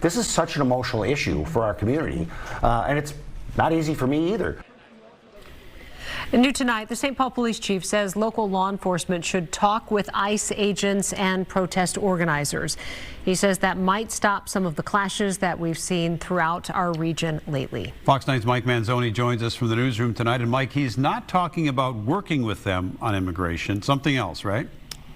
This is such an emotional issue for our community, and it's not easy for me either. New tonight, the St. Paul Police Chief says local law enforcement should talk with ICE agents and protest organizers. He says that might stop some of the clashes that we've seen throughout our region lately. Fox 9's Mike Manzoni joins us from the newsroom tonight. And Mike, he's not talking about working with them on immigration, something else, right?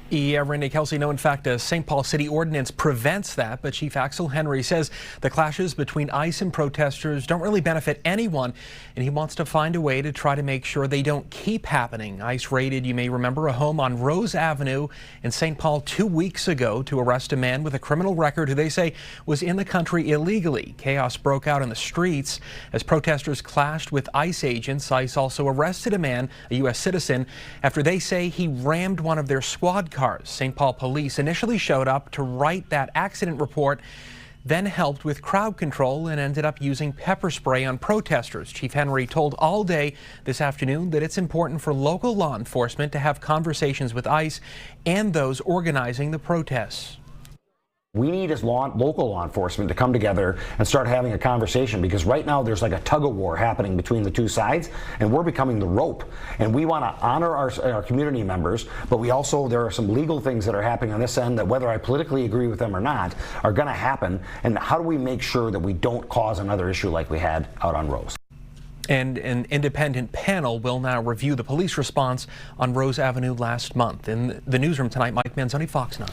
Yeah, Randy, Kelsey, no, in fact, a St. Paul City ordinance prevents that, but Chief Axel Henry says the clashes between ICE and protesters don't really benefit anyone, and he wants to find a way to try to make sure they don't keep happening. ICE raided, you may remember, a home on Rose Avenue in St. Paul 2 weeks ago to arrest a man with a criminal record who they say was in the country illegally. Chaos broke out in the streets as protesters clashed with ICE agents. ICE also arrested a man, a U.S. citizen, after they say he rammed one of their squad cars. St. Paul police initially showed up to write that accident report, then helped with crowd control and ended up using pepper spray on protesters. Chief Henry told All Day this afternoon that it's important for local law enforcement to have conversations with ICE and those organizing the protests. We need as local law enforcement to come together and start having a conversation, because right now there's like a tug-of-war happening between the two sides, and we're becoming the rope. And we want to honor our community members, but there are some legal things that are happening on this end that, whether I politically agree with them or not, are going to happen. And how do we make sure that we don't cause another issue like we had out on Rose? And an independent panel will now review the police response on Rose Avenue last month. In the newsroom tonight, Mike Manzoni, Fox 9.